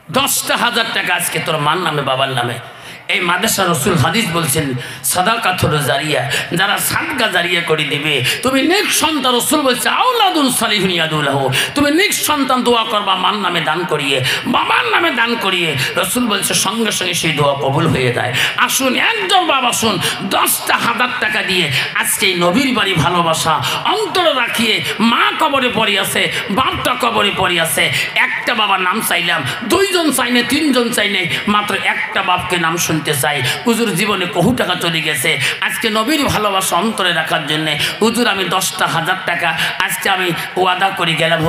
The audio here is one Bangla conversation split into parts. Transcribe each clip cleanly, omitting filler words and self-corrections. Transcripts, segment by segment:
10,000 টাকা আজকে তোর মার নামে বাবার নামে। এই মাদ্রাসা রসুল হাদিস বলছেন সাদাকাতুর জারিয়া, যারা সাদকা জারিয়া করে দিবে তুমি নেক সন্তান, রসুল বলছে আওলাদুন সালিহুন ইয়াদুলাহু, তুমি নেক সন্তান দোয়া করবা মার নামে দান করিয়ে, বাবার নামে দান করিয়ে, রসুল বলছে সঙ্গে সঙ্গে সেই দোয়া কবুল হয়ে যায়। আসুন একজন বাবা শুন 10,000 টাকা দিয়ে আজকে এই নবীর বাড়ি ভালোবাসা অন্তরে রাখিয়ে মা কবরে পড়ে আছে, বাপটা কবরে পড়ে আছে। একটা বাবার নাম চাইলাম, 2 জন চাইনে 3 জন চাইনে, মাত্র একটা বাপকে নাম শুনতে চাই। হুজুর জীবনে বহু টাকা চলে গেছে, আজকে নবীর ভালোবাসা অন্তরে রাখার জন্যে হুজুর আমি 10,000 টাকা আজকে আমি ওয়াদা করে গেলাম।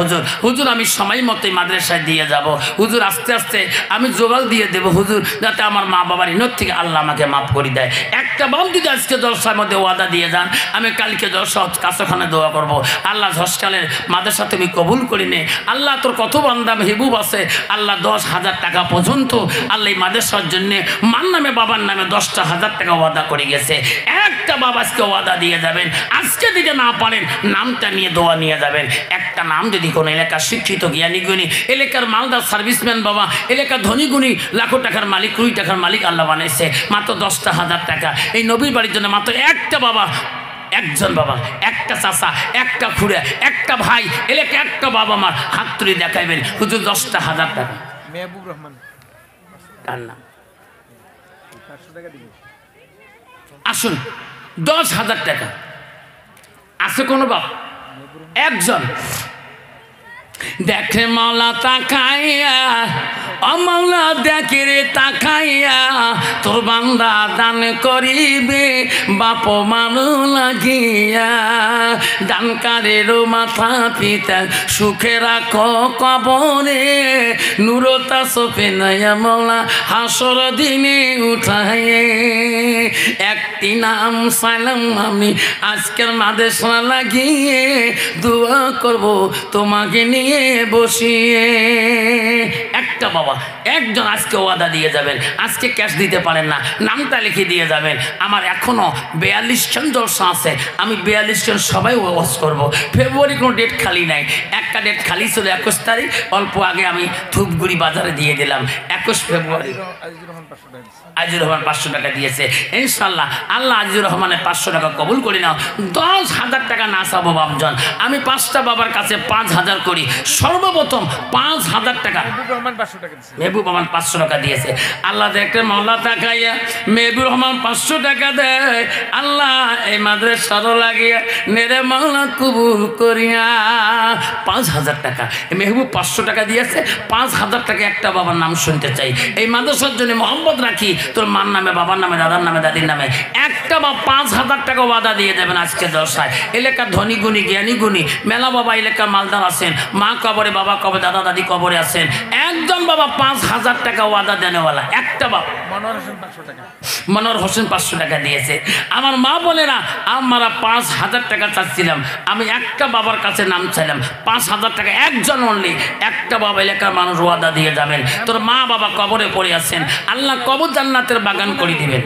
হুজুর আমি সময় মতোই মাদ্রাসায় দিয়ে যাব। হুজুর আস্তে আস্তে আমি জোগাল দিয়ে দেবো হুজুর, যাতে আমার মা বাবার ইনত থেকে আল্লাহ আমাকে মাফ করে দেয়। একটা বাপ যদি আজকে জলসার মধ্যে ওয়াদা দিয়ে যান, আমি কালকে জলসা কাছখানে দোয়া করব, আল্লাহ হসটালের মাদ্রাসা তুমি কবুল করি নে। আল্লাহ তোর কত বান্দা হেবুব আছে, আল্লাহ 10,000 টাকা পর্যন্ত আল্লাহ এই মাদ্রাসার জন্যে মার নামে বাবার নামে 10,000 টাকা ওয়াদা করে গেছে। একটা বাবা আজকে ওয়াদা দিয়ে যাবেন, আজকে দিতে না পারেন নামটা নিয়ে দোয়া নিয়ে যাবেন। একটা নাম যদি কোনো এলাকার শিক্ষিত জ্ঞানী গুণী, এলাকার মালদার সার্ভিসম্যান বাবা, এলাকার ধনী গুণী, লাখো টাকার মালিক, 20 টাকার মালিক আল্লাহ বানাইছে, মাত্র 10,000 টাকা এই নবীর বাড়ির জন্য মাত্র একটা বাবা, একজন বাবা, একটা চাচা, একটা খুড়া, একটা ভাই, এলাকা একটা বাবা মার হাত তুলে দেখাইবেন হুজুর 10,000 টাকা। মেহবুব রহমান কার নাম? আসুন 10,000 টাকা আছে কোন বাপ? একজন। দেখে মাওলা তাকাইয়া, অমাওলা দেখে রে তাকাইয়া, তোর বান্দা দান করিবে বাপ মানু লাগিয়া, দানকারেরও মাথা পিতা সুখে রাখো কবরে, নুরতা সোপে নয়া মাওলা হাসর দিনে উঠায়ে। একটি নাম চাইলাম আমি আজকের মাদ্রাসা লাগিয়ে, দোয়া করব তোমাকে নিয়ে বসিয়ে। একটা বাবা, একজন আজকে ওয়াদা দিয়ে যাবেন, আজকে ক্যাশ দিতে পারেন না, নামটা লিখে দিয়ে যাবেন। আমার এখনো 42 জন জলসা আছে, আমি 42 জন সবাই ওয়াজ করব। ফেব্রুয়ারি কোনো ডেট খালি নাই, একটা ডেট খালি ছিল 21 তারিখ, অল্প আগে আমি ধূপগুড়ি বাজারে দিয়ে দিলাম 21 ফেব্রুয়ারি। আজিজুর রহমান 500 টাকা দিয়েছে, ইনশাল্লাহ আল্লাহ আজিজুর রহমানের 500 টাকা কবুল করে নাও। 10,000 টাকা না চাবো বাপজন, আমি 5টা বাবার কাছে 5,000 করি। সর্বপ্রথম 5,000 টাকা মেহবুব রহমান 500 টাকা দিয়েছে। আল্লাহ দেখতে মাওলা তাকাইয়া মেহবুব রহমান 500 টাকা দেয়, আল্লাহ এই মাদ্রাসারও লাগিয়া নেরে মাওলা কবুল করিয়া। 5,000 টাকা মেহবুব 500 টাকা দিয়েছে, 5,000 টাকা একটা বাবার নাম শুনতে চাই। এই মাদ্রাসার জন্য মোহাম্মদ রাখি তোর মার নামে, বাবার নামে, দাদার নামে, দাদির নামে একটা বা 5,000 টাকা ওয়াদা দিয়ে দেবেন আজকে জলসায়। এলাকার ধনী গুণী, জ্ঞানী গুণী মেলা বাবা এলাকার মালদার আছেন, মা কবরে, বাবা কবরে, দাদা দাদি কবরে আছেন, একজন বাবা 5,000 টাকা ওয়াদা দেনেওয়ালা একটা বাবা। মনোহর হোসেন 500 টাকা দিয়েছে। আমার মা বলে না, আমরা 5,000 টাকা চাচ্ছিলাম, আমি একটা বাবার কাছে নাম চাইলাম 5,000 টাকা, একজন অনলি একটা বাবা এলাকার মানুষ ওয়াদা দিয়ে যাবেন। তোর মা বাবা কবরে পড়ে আছেন, আল্লাহ কবর জান্নাতের বাগান করে দিবেন।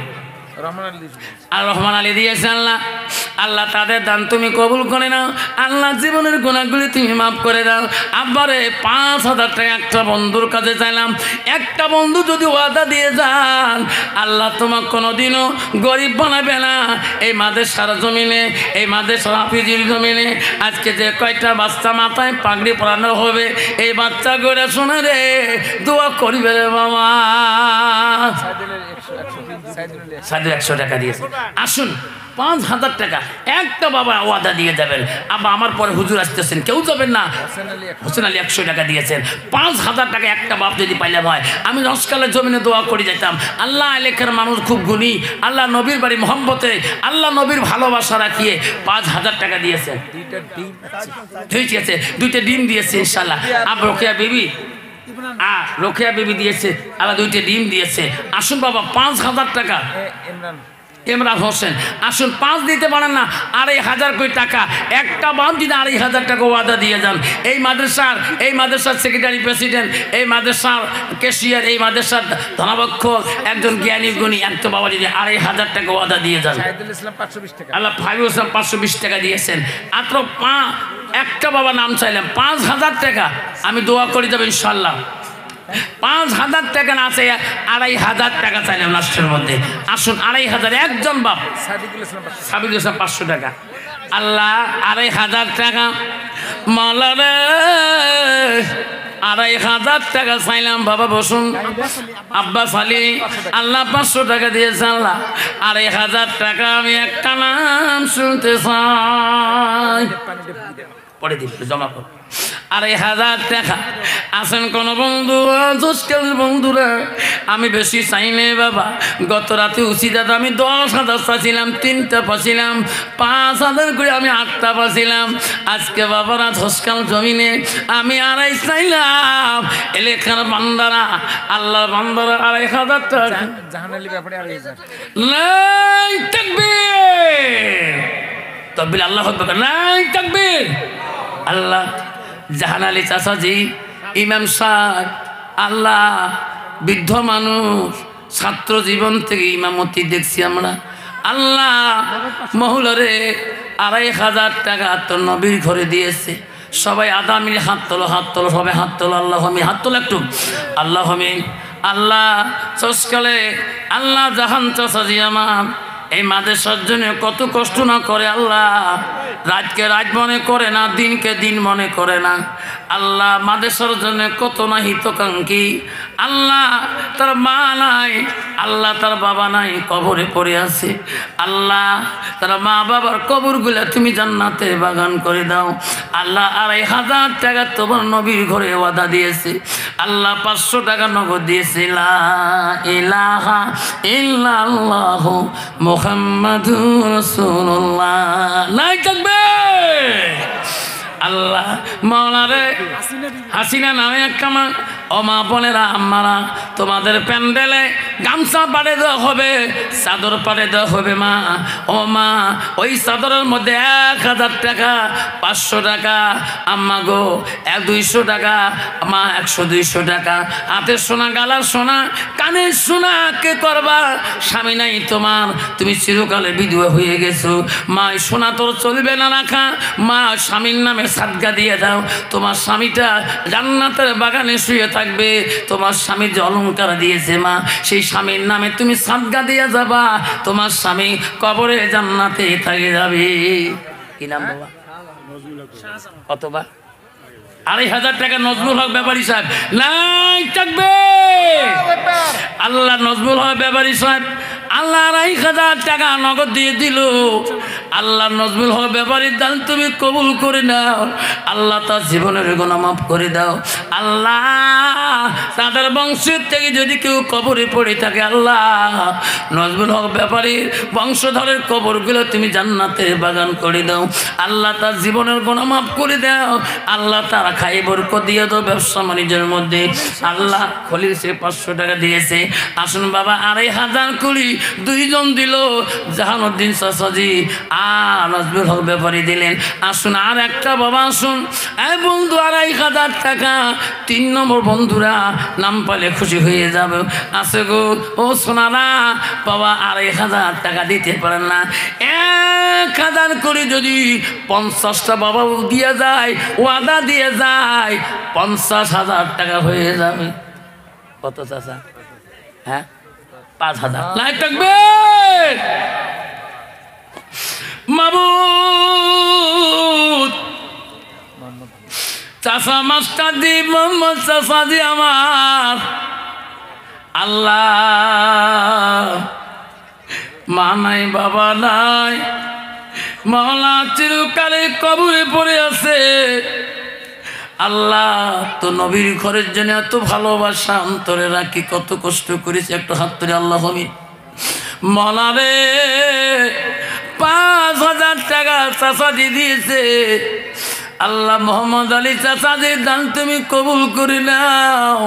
আর রহমান আলী দিয়েছে আল্লাহ, আল্লাহ তাদের দান তুমি কবুল করে নাও, আল্লাহ জীবনের গুণাগুলি তুমি মাফ করে দাও। আব্বারে 5,000 টাকা একটা বন্ধুর কাছে চাইলাম, একটা বন্ধু যদি ওয়াদা দিয়ে যান, আল্লাহ তোমার কোনোদিনও গরিব বানাবে না। এই মাদ্রাসার জমিনে, এই মাদ্রাসার হাফিজির জমিনে আজকে যে কয়টা বাচ্চা মাথায় পাগড়ি পরানো হবে, এই বাচ্চা করে শোনা রে দোয়া করিবে রে বাবা। 100 টাকা দিয়েছে। আসুন 5,000 টাকা একটা বাবা ওয়াদা দিয়ে যাবেন। আবার আমার পরে হুজুর আসতেছেন, কেউ যাবেন না। হোসেন আলী 100 টাকা দিয়েছেন। 5,000 টাকা একটা বাপ যদি পাইলাম হয়, আমি রসকালের জমিনে দোয়া করে যেতাম, আল্লাহ এলাকার মানুষ খুব গুণী, আল্লাহ নবীর বাড়ি মোহাম্মতে, আল্লাহ নবীর ভালোবাসা রাখিয়ে 5,000 টাকা দিয়েছেন। ঠিক আছে, 2টা ডিম দিয়েছে ইনশাল্লাহ। আর রোকেয়া বিবি, রোকেয়া বিবি দিয়েছে, আল্লাহ 2টা ডিম দিয়েছে। আসুন বাবা 5,000 টাকা। ইমরান হোসেন আসুন, 5 দিতে পারেন না, 2,500 কোটি টাকা একটা বাপ যদি 2,500 টাকা ওয়াদা দিয়ে যান। এই মাদ্রাসার সেক্রেটারি প্রেসিডেন্ট, এই মাদ্রাসার ক্যাশিয়ার, এই মাদ্রাসার ধনাবক্ষ একজন জ্ঞানী গুণী একটা বাবা যদি 2,500 টাকা ওয়াদা দিয়ে যান। আল্লাহ ফাইজুল ইসলাম 520 টাকা দিয়েছেন। মাত্র একটা বাবা নাম চাইলাম 5,000 টাকা, আমি দোয়া করে যাবো ইনশাল্লাহ। 5,000 টাকা না আছে 2,500 টাকা চাইলাম লাস্টের মধ্যে। আসুন 2,500 একজন বাপ সাবিকুল ইসলাম 500 টাকা। আল্লাহ 2,500 টাকা মাওলা রে 2,500 টাকা চাইলাম। বাবা বসুন আব্বাস আলী আল্লাহ 500 টাকা দিয়েছে। আল্লাহ 2,500 টাকা আমি একটা নাম শুনতে চাই, পরে দিন জমা কর। 2,500 টাকা আসেন কোন বন্ধু আজকাল বন্ধুরা আমি বেশি চাই নাই বাবা। গত রাতে উচিত আমি 10,000 পাচ্ছিলাম, 3টা পাচ্ছিলাম, 5,000 করে আমি 8টা পাচ্ছিলাম। আজকে বাবারা ধসকাল জমিনে আমি 2,500 চাইলাম। এলাকার বান্দারা আল্লাহর বান্দারা 2,500 টাকা জাহানালি ব্যাপারে 2,500 নাই তাকবীর তকবীর আল্লাহু আকবার নাই তাকবীর। আল্লাহ জাহান আলী চাচাজি ইমাম সাহেব আল্লাহ বৃদ্ধ মানুষ ছাত্র জীবন থেকে ইমামতি দেখছি আমরা। আল্লাহ মহলরে 2,500 টাকা তো নবীর ঘরে দিয়েছে। সবাই আদা মিলে হাত তোলো, হাত তোলো, সবাই হাত তোলো। আল্লাহ আমি হাত তোলো একটু। আল্লাহ আমি আল্লাহ চসকালে আল্লাহ জাহান চাচাজি আমার এই মাদ্রাসার জন্য কত কষ্ট না করে। আল্লাহ রাতকে রাত মনে করে না, দিনকে দিন মনে করে না। আল্লাহ মাদ্রাসার জন্য কত না হিতকাঙ্ক্ষী। আল্লাহ তার মা নাই, আল্লাহ তার বাবা নাই, কবরে পড়ে আছে। আল্লাহ তার মা বাবার কবরগুলা তুমি জান্নাতে বাগান করে দাও। আল্লাহ 2,500 টাকা তোমার নবীর ঘরে ওয়াদা দিয়েছে। আল্লাহ 500 টাকা নগদ দিয়েছে। লা ইলাহা ইল্লাল্লাহু মুহাম্মাদুর রাসূলুল্লাহ নাই থাকবে। আল্লাহ মাওলারে হাসিনা নামে একটা মা ও মা বোনেরা আম্মারা তোমাদের প্যান্ডেলে গামছা পাড়ে দেওয়া হবে, চাদর পাড়ে দেওয়া হবে। মা ও মা ওই চাদরের মধ্যে 1,000 টাকা, 500 টাকা আম্মা গো 200 টাকা মা, 100-200 টাকা হাতের সোনা, গালার সোনা, কানের সোনা কে করবা? স্বামী নাই তোমার, তুমি চিরকালে বিধবা হয়ে গেছো। মা সোনা তোর চলবে না রাখা। মা স্বামীর নামে সাদকা দিয়ে দাও। তোমার স্বামীটা জান্নাতের বাগানে শুয়ে থাকবে। তোমার স্বামী যে অলংকার দিয়েছে মা, সেই স্বামীর নামে তুমি সাদকা দিয়ে যাবা। তোমার স্বামী কবরে জান্নাতে থেকে যাবে। কি নাম বাবা? কতবার? 2,500 টাকা নজরুল হক ব্যাপারী সাহেব নাই থাকবে। আল্লাহ নজরুল হক ব্যাপারী সাহেব আল্লাহ 2,500 টাকা নগদ দিয়ে দিল। আল্লাহ নজরুল হক ব্যাপারীর দান তুমি কবুল করে নাও। আল্লাহ তার জীবনের গুনাহ মাফ করে দাও। আল্লাহ তাদের বংশের থেকে যদি কেউ কবরে পড়ে থাকে, আল্লাহ নজরুল হক ব্যাপারীর বংশধরের কবরগুলো তুমি জান্নাতের বাগান করে দাও। আল্লাহ তার জীবনের গুনাহ মাফ করে দাও। আল্লাহ তার খাই বরকত দিয়ে দাও ব্যবসা বাণিজ্যের মধ্যে। আল্লাহ খলিল সে 500 টাকা দিয়েছে। আসুন বাবা 2,500 কুড়ি 2 জন দিল। জাহানুদ্দিন চাচাজি আর নজরুল হক ব্যাপারী দিলেন। আসুন আর একটা বাবা আসুন এই বন্ধু 2,500 টাকা 3 নম্বর বন্ধুরা নাম পালে খুশি হয়ে যাবে। আছে গো ও সোনারা বাবা 2,500 টাকা দিতে পারেন না, 1,000 করে যদি 50টা বাবা দিয়ে যায়, ওয়াদা দিয়ে যায় 50,000 টাকা হয়ে যাবে। কত চাচা? হ্যাঁ 5,000 লাখ থাকবে। মাবুদ চাচা মাস্টার দি মোহাম্মদ চাচা দি আমার আল্লাহ মা নাই বাবা নাই, মাওলা চিরকালে কবরে পড়ে আছে। আল্লাহ তো নবীর ঘরের জন্য এত ভালোবাসা অন্তরে রাখি, কত কষ্ট করেছে। একটু হাত ধরে আল্লাহ আমি মাওলা রে 5,000 টাকা চাচা দিয়ে দিয়েছে। আল্লাহ মোহাম্মদ আলী চাচাদের দান তুমি কবুল করে নাও।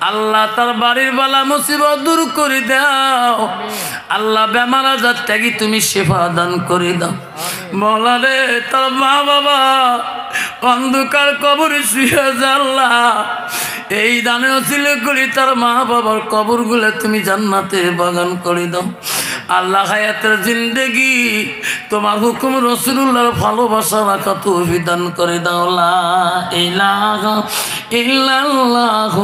আল্লাহ তার বাড়ির বালা মুসিবত দূর করে দাও। আল্লাহ বেমার আজার থেকে তুমি শেফা দান করে দাও। বলা রে তার মা বাবা অন্ধকার কবরে শুয়ে যা। আল্লাহ এই দানে ছিল করি তার মা বাবার কবরগুলো তুমি জান্নাতে বাগান করে দাও। আল্লাহ হায়াতের জিন্দেগি তোমার হুকুম রাসূলুল্লাহর ভালোবাসা রাখা তৌফিক দান করে দাও। লা ইলাহা ইল্লাল্লাহু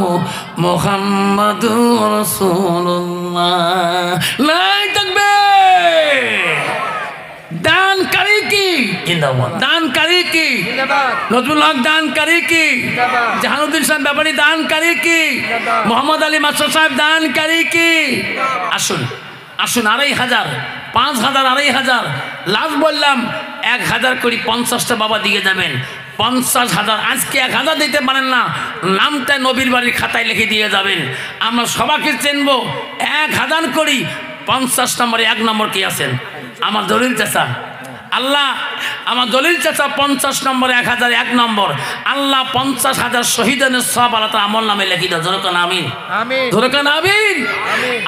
মুহাম্মাদুর রাসূলুল্লাহ। লাই তাকবীর। দানকারী কি জিন্দাবাদ, দানকারী কি নজরুল হক, দানকারী কি জাহানুদ্দিন সাহেব ব্যাপারী, দানকারী কি মোহাম্মদ আলী মাস্টার সাহেব, দানকারী কি। আসুন আসুন, 2500, 5000, 2500 লাস্ট বললাম 1000 করে 50টা বাবা দিয়ে যাবেন। 50,000, আজকে 1000 দিতে পারেন না, নামটা নবীর বাড়ির খাতায় লিখে দিয়ে যাবেন। আমরা সবাইকে চিনবো 1000 করি। 50 নম্বরে 1 নম্বর কি আছেন? আমার দলিল চাচা। আল্লাহ আমার দলিল চাচা 50 নম্বরে 1000 1 নম্বর। আল্লাহ 50,000 শহীদের সব আল্লাহ তার আমল নামে লিখে দাও। জোরকান আমিন, জোরকান আমিন।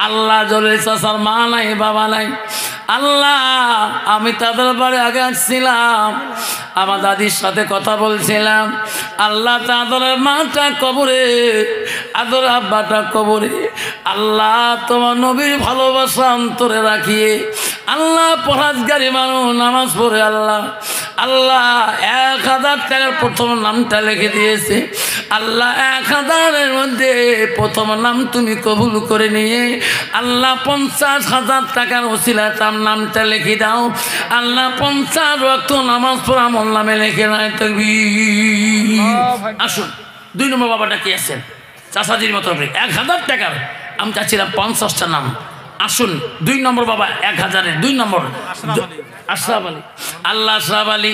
আল্লাহ দলিল চাচার মা নাই, বাবা নাই। আল্লাহ আমি তাদের বাড়ি আগে আসছিলাম, আমার দাদির সাথে কথা বলছিলাম। আল্লাহ তাদের মাটা কবরে, আদর আব্বাটা কবরে। আল্লাহ তোমার নবীর ভালোবাসা অন্তরে রাখিয়ে আল্লাহ পরহেজগারী মানুষ নামাজ পড়ে আল্লাহ আল্লাহ 1000 টাকার প্রথম নামটা লিখে দিয়েছে। আল্লাহ 1000-এর মধ্যে প্রথম নাম তুমি কবুল করে নিয়ে আল্লাহ 50,000 টাকার ওসিলা তার নামটা লিখে দাও। আল্লাহ 50 ওয়াক্ত নামাজ পড়া আমল নামে লিখে নাই তাকবীর। আসুন 2 নম্বর বাবাটা কি আছেন? চাচাজির মতো 1000 টাকার আমি চাচ্ছিলাম 50টা নাম। আসুন 2 নম্বর বাবা 1000-এর 2 নম্বর আশরাফ আলী। আল্লাহ আশরাফ আলী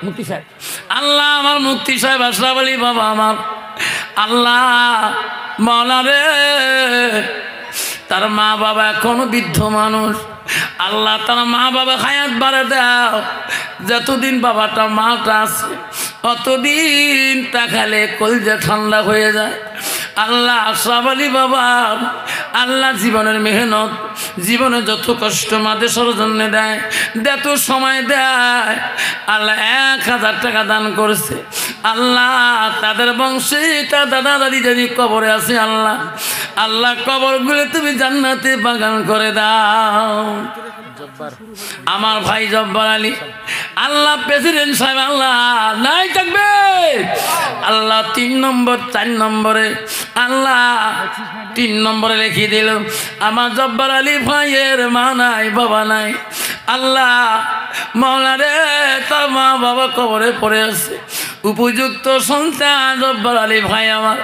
মুক্তি সাহেব, আল্লাহ আমার মুক্তি সাহেব আশরাফ আলী বাবা আমার। আল্লাহ মাওলা রে, তার মা বাবা এখনো বৃদ্ধ মানুষ। আল্লাহ তার মা বাবা হায়াত বাড়ে দাও। যতদিন বাবাটা মাটা আছে অতদিন তাকালে কলজা ঠান্ডা হয়ে যায়। আল্লাহ আশরাফ আলী বাবা আল্লাহ জীবনের মেহনত, জীবনে যত কষ্ট মাদেশের জন্য দেয়, যত সময় দেয়, আল্লাহ 1000 টাকা দান করেছে। আল্লাহ তাদের বংশে তার দাদা দাদি যদি কবরে আছে আল্লাহ আল্লাহ কবরগুলো তুমি জান্নাতে বাগান করে দাও। আমার ভাই জব্বার আলী আল্লাহ প্রেসিডেন্ট সাহেব আল্লাহ নাই থাকবে আল্লাহ 3 নম্বর 4 নম্বরে আল্লাহ 3 নম্বরে লিখে দিল আমার জব্বার আলী ভাইয়ের মা নাই বাবা নাই। আল্লাহ মাওলা রে, তার মা বাবা কবরে পড়ে আছে, উপযুক্ত সন্তান জব্বার আলী ভাই আমার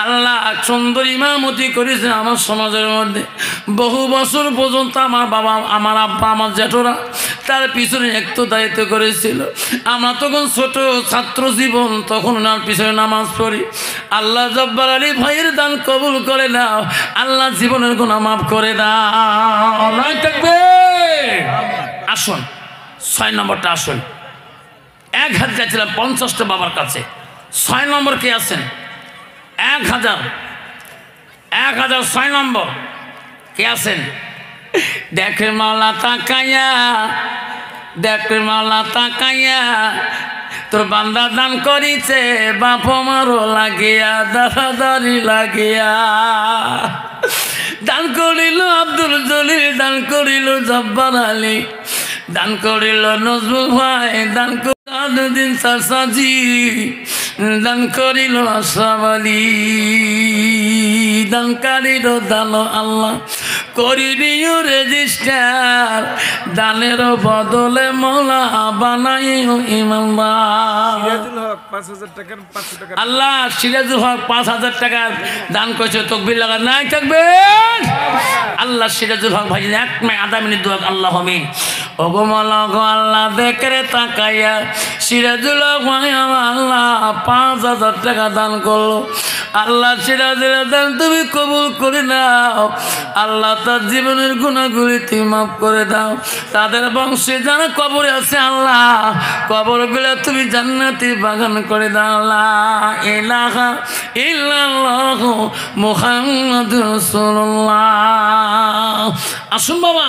আল্লাহ সুন্দর ইমামতি করেছে আমার সমাজের মধ্যে। বহু বছর পর্যন্ত আমার বাবা, আমার আব্বা, আমার জেঠোরা তার পিছনে একটু দায়িত্ব করেছিল। আমরা তখন ছোট ছাত্র জীবন, তখন ওনার পিছনে নামাজ পড়ি। আল্লাহ জব্বার আলী ভাইয়ের দান কবুল করে দাও, আল্লাহ জীবনের গুনাহ মাফ করে দাও। আসুন 6 নম্বরটা আসুন। 1000 চাইছিলাম 50টা বাবার কাছে। 6 নম্বর কে আছেন? 1000 6 নম্বর কে আছেন? দেখে মাওলা তাকাইয়া, দেখে মাওলা তাকাইয়া, তোর বান্দা দান করিছে বাপ মারো লাগিয়া, দাদাদারি লাগিয়া। দান করিল আব্দুল জলিল, দান করিল জব্বার আলী, দান করিল নজরুল ভাই, দান দিন চাচাজি, দান করিল আশরাফ আলী, দান করিল দান আল্লাহ করিও রেজিস্টার, দানের বদলে মৌলা বানাইও ইমানদার। আল্লাহ সিরাজুল হক 5000 টাকার দান করেছে, তকবীর লাগা নাই থাকবে। আল্লাহ সিরাজুল হক ভাই 1 মিনিট আধা মিনিট দোয়া আল্লাহ আমিন। ওগো মাওলা গো আল্লাহ দেখরে তাকাইয়া সিরাজুল হক ভাই আল্লাহ 5000 টাকা দান করলো। আল্লাহ সিরাজুল দান তুমি কবুল করে নাও। আল্লাহ তার জীবনের গুনাহগুলি তুমি মাফ করে দাও। তাদের বংশে যারা কবরে আছে আল্লাহ কবরগুলো তুমি জান্নাতি বাগান করে দাও। লা ইলাহা ইল্লাল্লাহ মুহাম্মাদুর রাসূলুল্লাহ। আসুন বাবা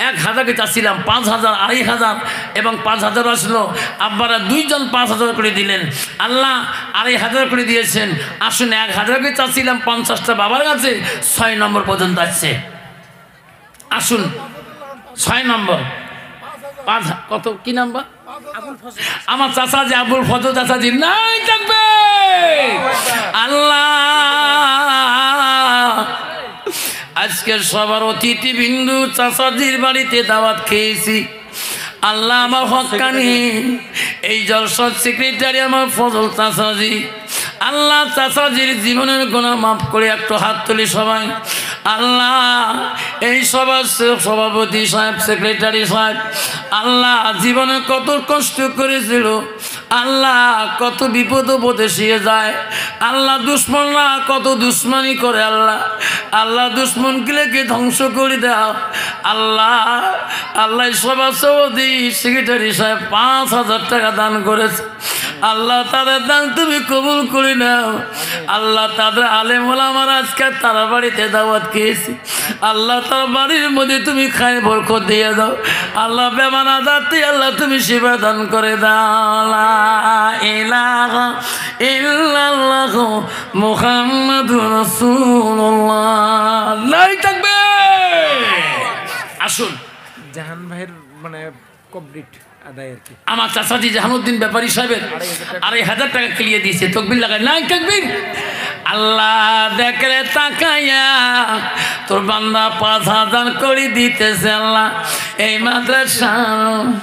1000কে চাচ্ছিলাম 5000, 2500 এবং 5000 আসলো। আব্বারা 2 জন 5000 করে দিলেন, আল্লাহ 2500 করে দিয়েছেন। আসুন 1000কে চাচ্ছিলাম 50টা বাবার কাছে, 6 নম্বর পর্যন্ত আসছে। আসুন 6 নম্বর 5 কত কি নাম্বার আমার চাচা যে আবুল ফজল চাচাজি নাই থাকবে আল্লাহ আজকে সবার অতিথি বিন্দু চাচাজির বাড়িতে দাওয়াত খেয়েছি আল্লাহ আমার হক্কানি এই জলসার সেক্রেটারি আমার ফজল চাচাজি আল্লাহ চাচাজির জীবনের গুনাহ মাফ করে একটু হাত তুলি সবাই আল্লাহ এই সবার সভাপতি সাহেব সেক্রেটারি সাহেব আল্লাহ জীবনে কত কষ্ট করেছিল আল্লাহ কত বিপদ উপদেশিয়ে যায় আল্লাহ দুশ্মনরা কত দুশ্মনী করে আল্লাহ আল্লাহ দুশ্মনগুলোকে ধ্বংস করে দাও আল্লাহ আল্লাহ সবার সভাপতি সেক্রেটারি সাহেব 5,000 টাকা দান করেছে আল্লাহ তাদের দান তুমি কবুল করে নাও আল্লাহ তাদের আলেম ওলামার আজকে তারা বাড়িতে দাওয়াত খেয়েছি আল্লাহ তার বাড়ির মধ্যে তুমি খায় বরকত দিয়ে দাও আল্লাহ বেমান আদাতে আল্লাহ তুমি সেবা দান করে দাও লা ইলাহা ইল্লাল্লাহ মুহাম্মাদুর রাসূলুল্লাহ লাই থাকবে আসুন জাহান ভাইয়ের মানে কমপ্লিট আদায় আর কি আমার চাচাজি জাহানুদ্দিন ব্যাপারী সাহেবের 2,500 টাকা ক্লিয়ে দিয়েছে তকবির লাগায় না তকবির আল্লাহ দেখলে তাকাইয়া তোর বান্দা 5,000 করে দিতেছে আল্লাহ এই মাদ্রাসা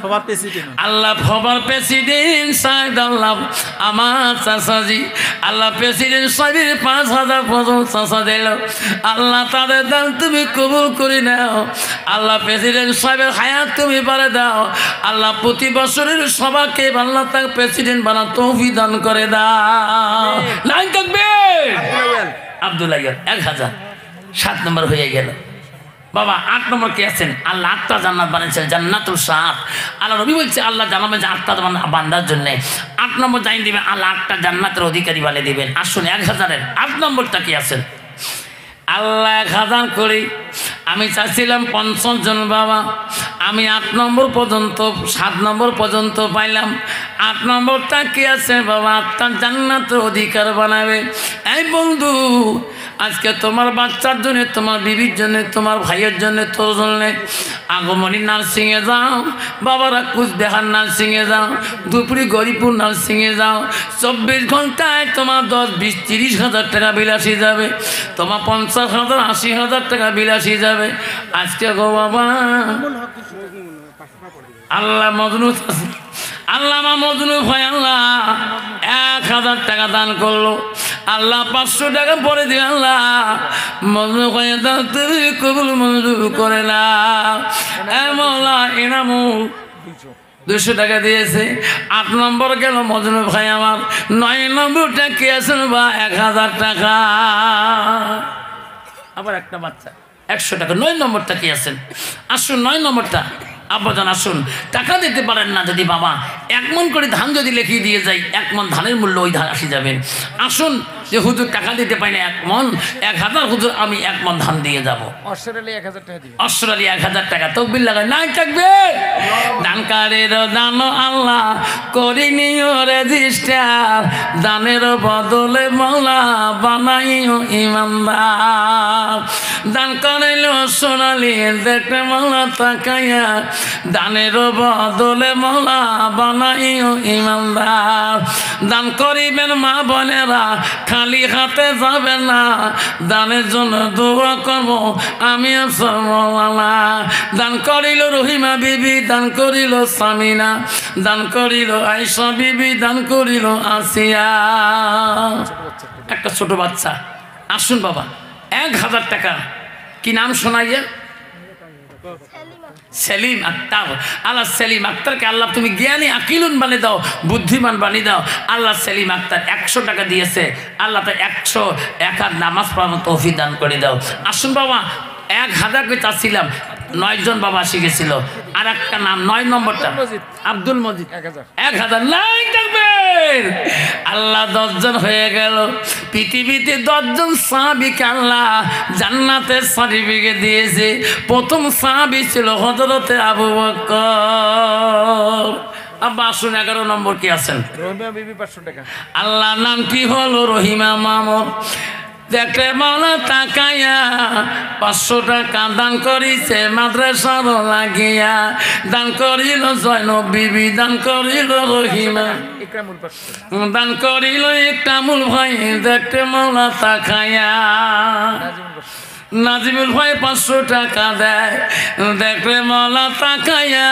সবার প্রেসিডেন্ট আল্লাহ সবার প্রেসিডেন্ট সাহেব আল্লাহ আমার চাচাজি আল্লাহ প্রেসিডেন্ট সাহেবের 5,000 ফজল চাচা দিল আল্লাহ তাদের দান তুমি কবুল করে নাও আল্লাহ প্রেসিডেন্ট সাহেবের হায়াত তুমি বাড়ে দাও আল্লাহ প্রতি বছরের সবাইকে আল্লাহ তার প্রেসিডেন্ট বানা তৌফিক দান করে দাও লাইন থাকবে আব্দুল আইয়ার 1,000 7 নম্বর হয়ে গেল বাবা 8 নম্বর কে আছেন আল্লাহ 8টা জান্নাত বানিয়েছেন জান্নাতুল সাত আল্লাহ নবী বলছে আল্লাহ জানাবে যে 8টা বান্দার জন্য 8 নম্বর জানিয়ে দিবেন আল্লাহ 8টা জান্নাতের অধিকারী বলে দিবেন আসুন 1,000-এর 8 নম্বরটা কি আছেন আল্লাহ 1,000 করি আমি চাচ্ছিলাম 50 জন বাবা আমি 8 নম্বর পর্যন্ত 7 নম্বর পর্যন্ত পাইলাম 8 নম্বরটা কি আছে বাবা 8টা জান্নাতের অধিকার বানাবে এই বন্ধু আজকে তোমার বাচ্চার জন্য তোমার বিবির জন্য তোমার ভাইয়ের জন্য তোর জন্য আগমনী নার্সিংয়ে যাও বাবারা কুচবিহার নার্সিংয়ে যাও দুপুরি গরিপুর নার্সিংয়ে যাও 24 ঘন্টায় তোমার 10-20-30,000 টাকা বিলাসী যাবে তোমার 50,000-80,000 টাকা বিলাসী যাবে আজকে গো বাবা আল্লাহ মজনু আল্লাহ মজনু ভাই আল্লাহ 1,000 টাকা দান করলো আল্লাহ 500 টাকা পরে দিয়ে আল্লাহ মজনু ভাই দাও তুমি কবুল মঞ্জুর করে না মওলা ইনামু 200 টাকা দিয়েছে 8 নম্বর গেল মজনু ভাই আমার 9 নম্বরটা কি আছে বা 1,000 টাকা আবার একটা বাচ্চা 100 টাকা 9 নম্বরটা কি আছেন আসুন 9 নম্বরটা আব্বাজান আসুন টাকা দিতে পারেন না যদি বাবা 1 মণ করে ধান যদি লিখিয়ে দিয়ে যাই 1 মণ ধানের মূল্য ওই ধান আসি যাবেন আসুন যে হুজুর টাকা দিতে পাই না 1 মণ 1,000 হুজুর আমি 1 মণ ধান দিয়ে যাব অস্ট্রেলিয়া 1,000 টাকা দিবে অস্ট্রেলিয়া 1,000 টাকা তকবির লাগায় নাই থাকবে দানকারের দান আল্লাহ করিনিও রেজিস্টার দানের বদলে মাওলা বানাইও ইমানদার দান করিল সোনালি দেখে মাওলা তাকাইয়া দানের বদলে মাওলা বানাইও ইমানদার দান করিবেন মা বোনেরা খালি হাতে যাবে না দানের জন্য দোয়া করব আমি মাওলানা দান করিল রহিমা বিবি দান করিল সামিনা দান করিল আয়েশা বিবি দান করিল আসিয়া একটা ছোট বাচ্চা আসুন বাবা 1,000 টাকা কি নাম শোনাইয়া সেলিম আক্তার আল্লাহ সেলিম আক্তারকে আল্লাহ তুমি জ্ঞানী আকিলুন বানিয়ে দাও বুদ্ধিমান বানিয়ে দাও আল্লাহ সেলিম আক্তার 100 টাকা দিয়েছে আল্লাহ তো 101 নামাজ পড়ার তৌফিক দান করে দাও আসুন বাবা 1,000 করে চাচ্ছিলাম 9 জন বাবা শিখেছিল আর একটা নাম 9 নম্বরটা আব্দুল মজিদ 1,000 নাই থাকবেন আল্লাহ 10 জন হয়ে গেল পৃথিবীতে 10 জন সাহাবীকে আল্লাহ জান্নাতের সার্টিফিকেট দিয়েছে প্রথম সাহাবী ছিল হযরতে আবু বকর আব্বা আসুন 11 নম্বর কি আছেন রহিমা বিবি 500 টাকা আল্লাহ নাম কি হলো রহিমা মামুন দেখলে মাওলা তাকায়া 500 টাকা দান করিছে মাদ্রাসার লাগিয়া, দান করিল জয়নব বিবি, দান করিল রহিমা, ইকরামুল 500, দান করিল ইকরামুল ভাই দেখতে মৌলা তাকায়া। নাজিমুল ভাই 500 টাকা দেয় দেখলে মৌলা তাকায়া,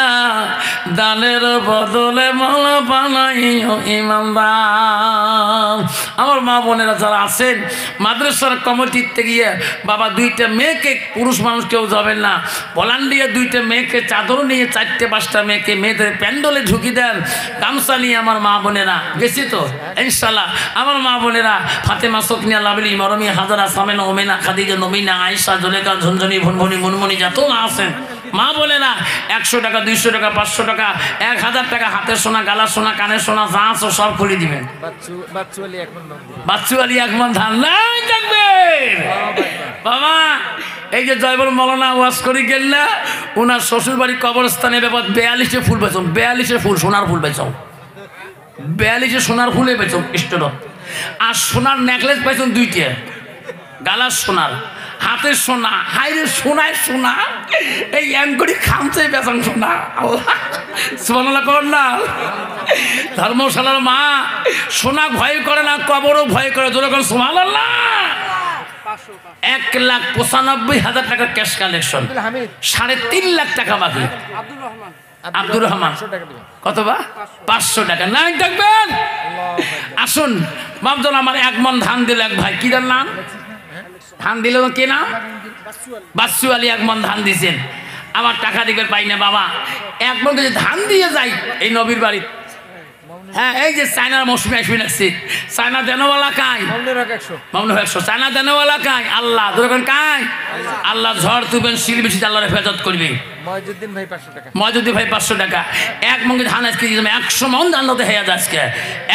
দানের বদলে মৌলা বানাইও ইমানদার। আমার মা বোনেরা যারা আছেন মাদ্রাসার কমিটিতে গিয়ে বাবা 2টা মেয়েকে, পুরুষ মানুষ কেউ যাবেন না, ভলান্টিয়ার 2টা মেয়েকে চাদর নিয়ে 4টে 5টা মেয়েকে মেয়েদের প্যান্ডলে ঢুকি দেন গামছা নিয়ে। আমার মা বোনেরা গেছি তো ইনশাল্লাহ। আমার মা বোনেরা ফাতেমা, সফিয়া, লাভলি, মরমি, হাজারা, সামেনা, ওমেনা, খাদিজা, নবীনা, আয়েশা, জলেকা, ঝনঝনি, ভনভনি, মুনমুনি যত মা আছেন মা বোনেরা 100 টাকা, 200 টাকা, 500 টাকা, 1000 টাকা হাতের সোনা, গালার সোনা, কানের সোনা যা আছে সব খুলে দিবেন। বাচ্চু আলী 1 মণ ধান নাই থাকবে বাবা। এই যে জয়বর মৌলানা ওয়াজ করি গেল না, ওনার শ্বশুর বাড়ি কবরস্থানে ব্যাপার 42 ফুল বেচো, 42 ফুল সোনার ফুল বেচো, 42 সোনার ফুলে বেচো স্টোর। আর সোনার নেকলেস পাইছেন 2টে, গালার সোনার, হাতের সোনা, হাইরে সোনায় সোনা, এই অ্যাঙ্করি খামছে বেচন সোনা। আল্লাহ সুবহানাল্লাহ কর না। ধর্মশালার মা সোনা ভয় করে না, কবরও ভয় করে, যেরকম সুবহানাল্লাহ। 1,95,000 টাকা ক্যাশ কালেকশন, 3.5 লাখ টাকা বাকি। আব্দুর রহমান কত বা 500 টাকা নাই থাকবেন। আসুন বাপজন আমার 1 মণ ধান দিল এক ভাই, কি নাম ধান দিল কে নাম? বাচ্চু আলী 1 মণ ধান দিয়েছেন। আমার টাকা দিবেন পাই না বাবা, 1 মণ যদি ধান দিয়ে যাই এই নবীর বাড়ি। হ্যাঁ এই যে চায়নার মৌসুমে আসবি লাগছে, চায়না দেনওয়ালা কাই, মামুন 100, চায়না দেনওয়ালা কাই, আল্লাহ ধরবেন কাই, আল্লাহ ঝড় তুবেন, শিল বেশি আল্লাহর হেফাজত করবে। ময়জুদ্দিন ভাই 500 টাকা। 1 মণ ধান আজকে দিয়েছেন, 100 মণ ধান হতে হয়ে আজকে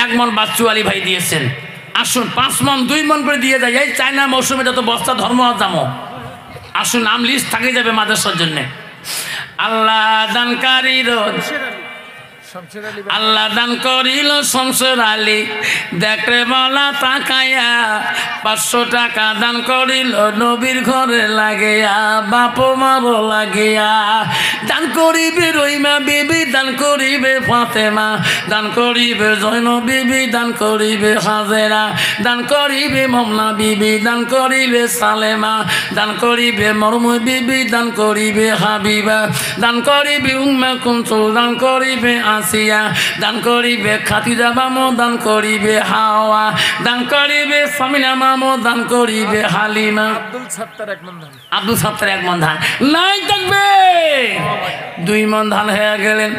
1 মণ বাচ্চু আলী ভাই দিয়েছেন। আসুন 5 মণ 2 মণ করে দিয়ে যায়। এই চায়না মৌসুমে যত বস্তা ধর্ম জামো, আসুন নাম লিস্ট থাকে যাবে মাদ্রাসার জন্য। আল্লাহ দানকারীর, আল্লাহ দান করিল শমশের আলী দেখরে বলা তাকায়া, 500 টাকা দান করিল নবীর ঘরে লাগিয়া, বাপ মারো লাগিয়া। দান করিবে রহিমা বিবি, দান করিবে ফাতেমা, দান করিবে জয়নব বিবি, দান করিবে হাজেরা, দান করিবে মমনা বিবি, দান করিবে সালেমা, দান করিবে মরমু বিবি, দান করিবে হাবিবা, দান করিবে উম্মে কুলসুম, দান করিবে আসিয়া, দান করিবে খাদিজা মামো, দান করিবে হাওয়া, দান করিবে সামিনা মামো, দান করিবে হালিমা। আব্দুল সত্তার 1 মণ ধান নাই থাকবে। 2 মণ ধান হয়ে গেলেন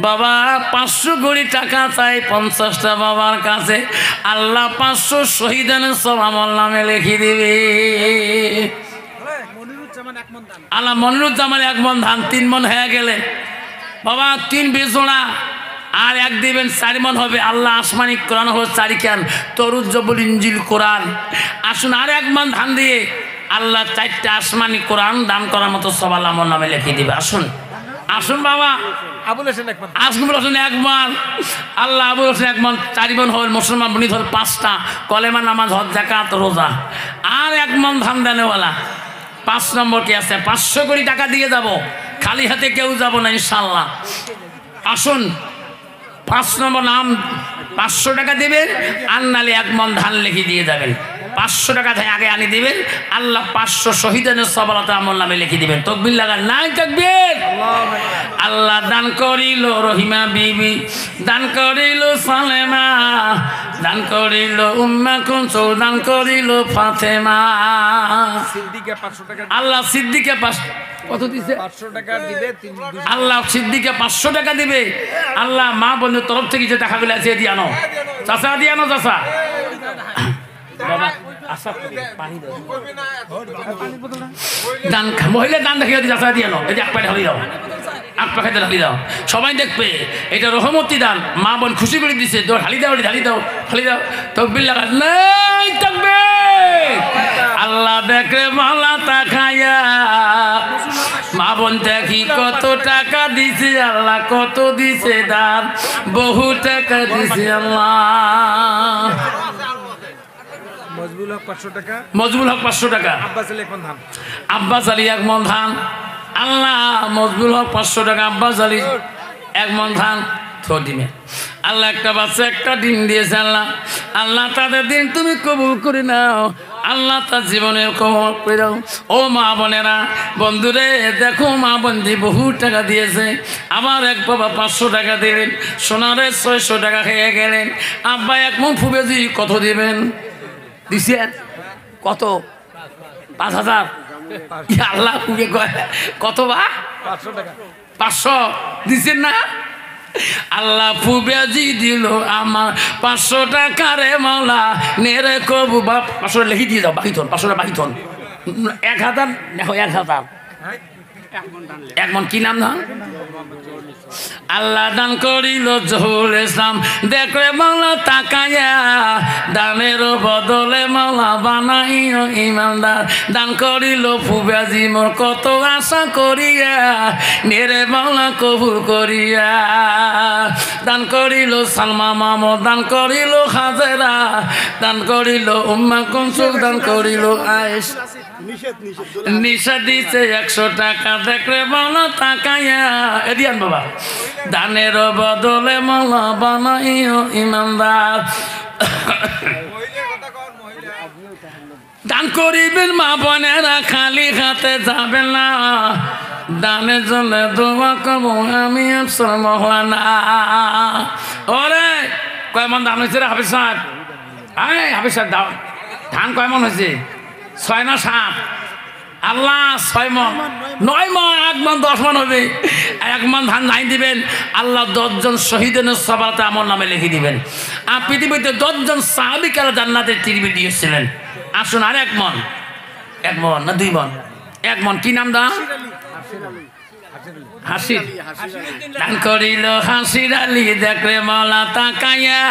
বাবা। 500 কোটি টাকা চাই 50টা বাবার কাছে। আল্লাহ 500 শহীদানের সব আমল নামে লিখে দিবে। আল্লাহ মনিরুজ্জামান 1 মণ ধান, 3 মণ হয়ে গেলে বাবা। 3 বেজোড়া আর 1 দিবেন, 4 মণ হবে। আল্লাহ আসমানি কোরআন হলো 4 খান, তরুজ জবুল ইঞ্জিল কোরআন। আসুন আর 1 মণ ধান দিয়ে আল্লাহ 4টা আসমানি কোরআন দান করার মতো সব আল্লাহ আমার নামে লিখে দিবে। আসুন আসুন বাবা। আবুল হোসেন 1 মণ, আল্লাহ আবুল হোসেন 1 মণ। 4 মণ হল মুসলমান বনিত হল 5টা, কলেমা, নামাজ, হজ, যাকাত, রোজা। আর 1 মণ ধান দেনেওয়ালা 5 নম্বর কে আছে। 500 কোটি টাকা দিয়ে যাব, খালি হাতে কেউ যাব না ইনশাল্লাহ। আসুন 5 নম্বর নাম 500 টাকা দিবেন, আর নালে 1 মণ ধান লিখে দিয়ে যাবেন। 500 টাকা আগে আনি দিবেন, আল্লাহ 500 শহীদের সফলতা আমল নামে লিখে দিবেন। তকবীর লাগান নাই তাকবীর। আল্লাহ দান করিল রহিমা বিবি, দান করিল সালেমা, দান করিল উম্মে কুলসুম, দান করিল ফাতেমা। আল্লাহ সিদ্দিকে কত দিছে? 500 টাকা দিবে। আল্লাহ সিদ্দিকে 500 টাকা দিবে। আল্লাহ মা বন্ধুর তরফ থেকে যে টাকাগুলো আছে দিয়ে আনো, চাচা দিয়ে আনো, চাচা দান মহিলা দান দেখিয়ে চাচা দিয়ে আনো। এই যে 1 প্যাকেট ঢালি দাও, 1 প্যাকেট ঢালি দাও, সবাই দেখবে এটা রহমতি দান। মা বোন খুশি করে দিছে, ঢালি দাও, ঢালি দাও, ঢালি দাও। তকবীর লাগা নাই তাকবীর। আল্লাহ দেখে মালা তাকায়া, মা বোন দেখি কত টাকা দিছে, আল্লাহ কত দিছে দান, বহু টাকা দিছে আল্লাহ। মজবুল হক 500 টাকা, মজবুল হক 500 টাকা, আব্বাস আলী 1 মণ ধান, আব্বাস আলী 1 মণ ধান। আল্লাহ মজবুল হক 500 টাকা, আব্বাস আলী 1 মণ ধান থো দিবে। আল্লাহ একটা বাচ্চা একটা ডিম দিয়েছে। আল্লাহ আল্লাহ তাদের দিন তুমি কবুল করে নাও। আল্লাহ তার জীবনের কবুল করে দাও। ও মা বোনেরা, বন্ধুরে দেখো, মা বন্ধি বহু টাকা দিয়েছে। আবার এক বাবা 500 টাকা দিলেন। সোনারে 600 টাকা খেয়ে গেলেন। আব্বা 1 মণ ফুবেজি কত দিবেন? দিছেন কত? 5000। আল্লাহ ফুবে কত বা? 500 টাকা, 500 দিছেন না? আল্লাহ ফুবেজি দিল আমার 500 টাকা রে মাওলা নেরে কবু বাপ। 500 লিখি দিয়ে যাও, বাকি থন 500 বাকি থন। 1000 দেখো 1000 1 মণ কি নাম ধান? আল্লাহ দান করিল জহুল ইসলাম, দেখে মাওলা তাকায়া দানের বদলে মাওলা বানাইও ইমানদার। দান করিল ফুবেজি মোর কত আশা করিয়া নেরে মাওলা কবুল করিয়া। দান করিল সালমা মামো, দান করিল হাজেরা, দান করিল উম্মা কুলসুম, দান করিল আয়েশ। নিশা দিছে 100 টাকা, দেখলে মাওলা তাকায়া এদিয়ান বাবা দানের বদলে মাওলা বানাইও ইমানদার। দান করিবেন মা বোনেরা, খালি হাতে যাবেন না। দানের জন্য দোয়া করবো আমি আফসর মহলানা। ওরে কয় মণ ধান হয়েছে রে হাফিজ সাহেব? হাফিজ সাহেব ধান কয় মণ হয়েছে? 6 না 7? আল্লাহ 6 মণ, 9 মণ, 1 মণ 10 মণ হবে। 1 মণ ধান নাই দিবেন। আল্লাহ 10 জন শহীদের সবাতে আমার নামে লিখে দিবেন। আর পৃথিবীতে 10 জন সাহাবীকে জান্নাতের টিকিট দিয়েছিলেন। আসুন আর 1 মণ, 1 মণ না 2 মণ? 1 মণ কি নাম দা? হাসির। দান করিল হাসির আলী, দেখলে মাওলা তাকায়া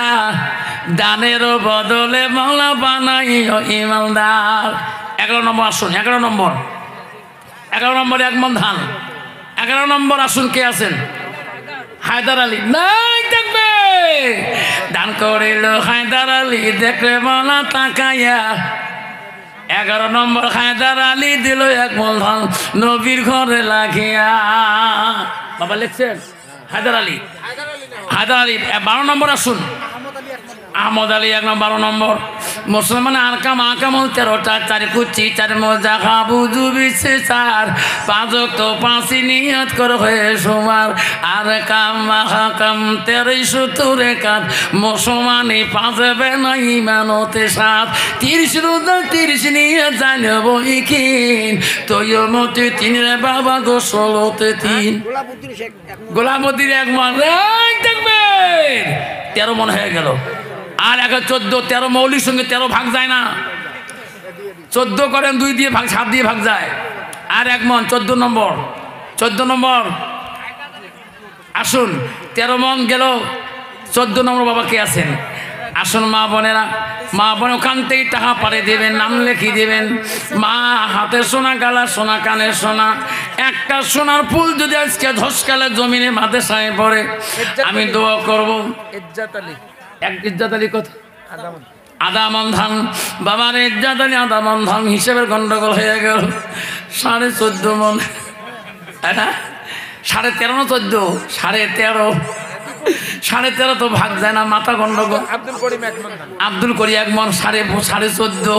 দানের বদলে মাওলা বানাইও ইমানদার। 11 নম্বর আসুন, 11 নম্বর, 11 নম্বরে 1 মণ ধান। 11 নম্বর আসুন, কে আছেন? হায়দার আলী নাই দেখবে। দান করিল হায়দার আলী, দেখলে মাওলা তাকায়া 11 নম্বর হায়দার আলী দিল 1 মণ ধান নবীর ঘরে লাগিয়া। বাবা লিখছেন হায়দার আলী, হায়দার আলী। 12 নম্বর আসুন, আহমদ আলী 1 নম্বর। 12 নম্বর মুসলমান আরকাম আকামল 13টা, 4 কুচি 4 মোজা খাবু জুবিছে 4, 5 তো 5 নিয়ত কর হয়ে সুমার। আর কাম হাকাম 1370 কাত মুসলমানি 5 না ইমানতে 7, 30 রোজা 30 নিয়ে জানব ইকিন তৈয় মতে 3 রে বাবা গোসলতে 3। গোলামুদ্দিন 1 মণ দেখবে 13 মণ হয়ে গেল। আর 14, 13 মৌলির সঙ্গে 13 ভাগ যায় না। 14 করেন 2 দিয়ে ভাগ, 7 দিয়ে ভাগ যায়। আর 1 মণ 14 নম্বর, 14 নম্বর আসুন। 13 মণ গেল। 14 নম্বর বাবা কে আছেন? আসুন মা বোনেরা, মা বোন ওখান থেকে টাকা পারে দেবেন, নাম লিখে দেবেন। মা হাতে সোনা, গালা সোনা, কানে সোনা। একটা সোনার ফুল যদি আজকে ধসকালে জমিনে মাদ্রাসায় পড়ে, আমি দোয়া করবো। ইজ্জাত আলী, ইজ্জাত আলী কত? আধা মণ ধান। বাবার ইজ্জাত আলী আধা মণ ধান হিসেবের গন্ডগোল হয়ে গেল। 14.5 মণ, 13.5 না 14? 13.5, 13.5 তো ভাগ যায় না, মাথা গন্ডগোল। আব্দুল করিম 1 মণ ধান, আব্দুল করিম 1 মণ, 14.5,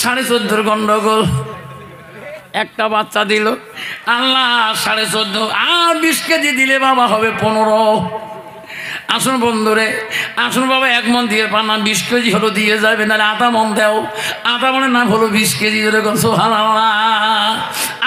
14.5 গন্ডগোল। একটা বাচ্চা দিল আল্লাহ 14.5, আর 20 কেজি দিলে বাবা হবে 15। আসুন বন্ধুরে, আসুন বাবা 1 মণ দিয়ে পানা 20 কেজি হলো দিয়ে যাবে, নাহলে আধা মণ দেও। আধা মণের নাম হলো 20 কেজি।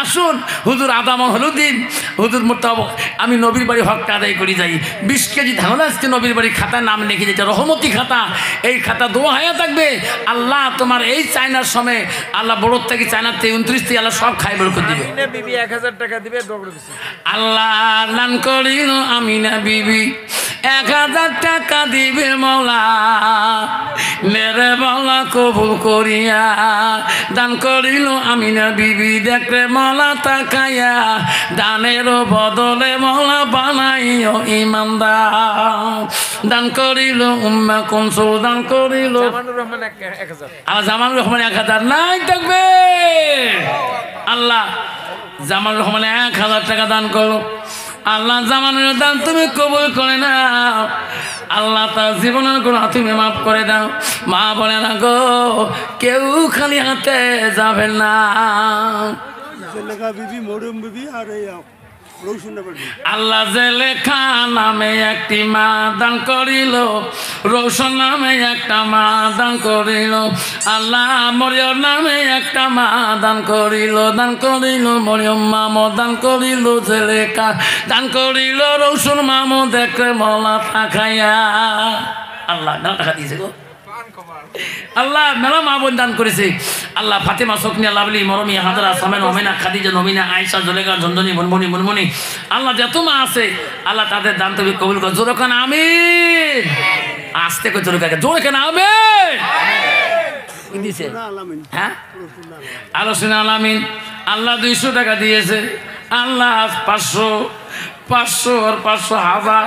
আসুন হুজুর আধা মণ হলো দিন। হুজুর মোতাবক আমি নবীর বাড়ি হকটা আদায় করে যাই। 20 কেজি ধান আজকে নবীর বাড়ি খাতায় নাম লিখে দিয়েছে, রহমতি খাতা। এই খাতা দোয়া হয়ে থাকবে। আল্লাহ তোমার এই চায়নার সময় আল্লাহ বড় থেকে চায়নার থেকে 29 থেকে আল্লাহ সব খাই বের করে দিবে। আমিনা বিবি 1000 টাকা দিবে, দৌড় দিছে। আল্লাহ দান করিল আমিনা বিবি 1000 টাকা দিবে মৌলা নেরে মৌলা কবুল করিয়া দান করিল আমিনা বিবি দেখরে মৌলা তাকাইয়া দানের বদলে মৌলা বানাইও ইমানদার দান করিল উম্মে কুলসুম দান করিল জামানুর রহমান 1000 আর জামানুর রহমান 1000 নাই থাকবে আল্লাহ জামানুর রহমান 1000 টাকা দান করো আল্লাহ জামানুর দান তুমি কবুল করে নাও আল্লাহ তার জীবনের গুনাহ তুমি মাফ করে দাও মা বলে না গো কেউ খালি হাতে যাবে না জেলেখা বিবি মরুম বিবি আর এই রৌশন বিবি আল্লাহ জেলেখা নামে একটি মা দান করিল রৌশন নামে একটা মা দান করিল আল্লাহ মরিয়ম নামে একটা মা দান করিল মরিয়ম মামো দান করিল জেলেখা দান করিল রৌশন মামো দেখে মলা তাকাইয়া আল্লাহ মেলা টাকা দিয়েছে গো আল্লাহ মেলা মা বোন দান করেছে আল্লাহ ফাতেমা সুকনিয়া লাভলি মরমিয়া হাজরা সামেন ওমেনা খাদিজা নমিনা আয়েশা জুলেখা ঝনঝনি মুনমুনি আল্লাহ যত মা আছে আল্লাহ তাদের দান তুমি কবুল কর জোরে কেন আমিন আস্তে করে জোরে কেন আমিন দিয়েছে হ্যাঁ আলোচনা আলামিন আল্লাহ 200 টাকা দিয়েছে আল্লাহ 500 আর 500 1000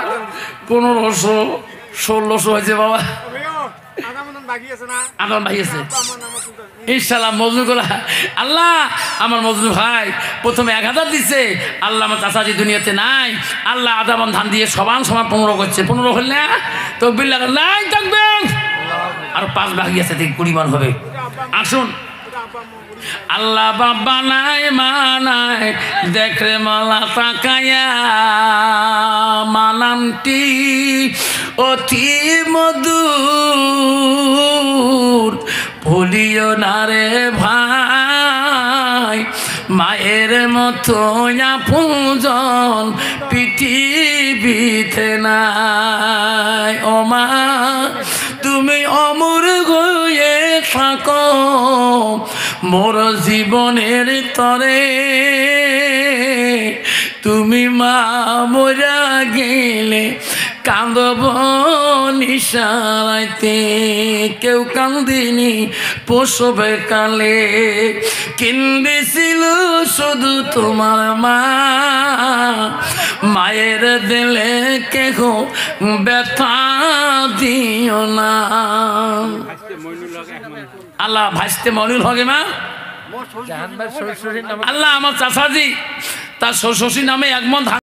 1500 1600 হয়েছে বাবা আদান ভাই আছে ইনশাআল্লাহ মজনু গোলা আল্লাহ আমার মজনু ভাই প্রথমে 1000 দিছে আল্লাহ আমার চাচাজি দুনিয়াতে নাই আল্লাহ আদামান ধান দিয়ে সমান 15 করছে 15 হল না তো বিল্লাহ নাই থাকবেন আর 5 বাকি আছে 20 মান হবে আসুন আল্লাহ বাবা নাই মা নাই দেখরে মালা তাকায়া মানামটি অতি মধুর ভুলিও না রে ভাই মায়ের মতো আপনজন পৃথিবীতে নাই ও মা তুমি অমর হয়ে থাকো মোর জীবনের তরে তুমি মা মোরা গেলে কাঁদব নিশারাইতে কেউ কান্দিনি প্রসবে কালে কিন্দিছিল শুধু তোমার মা মায়ের দিলে কেহ ব্যথা দিও না আল্লাহ ভাসতে মনির হগে মা জাহানবার শ্বশুরের নাম আল্লাহ আমার চাচাজি তার শ্বশুর নামে 1 মণ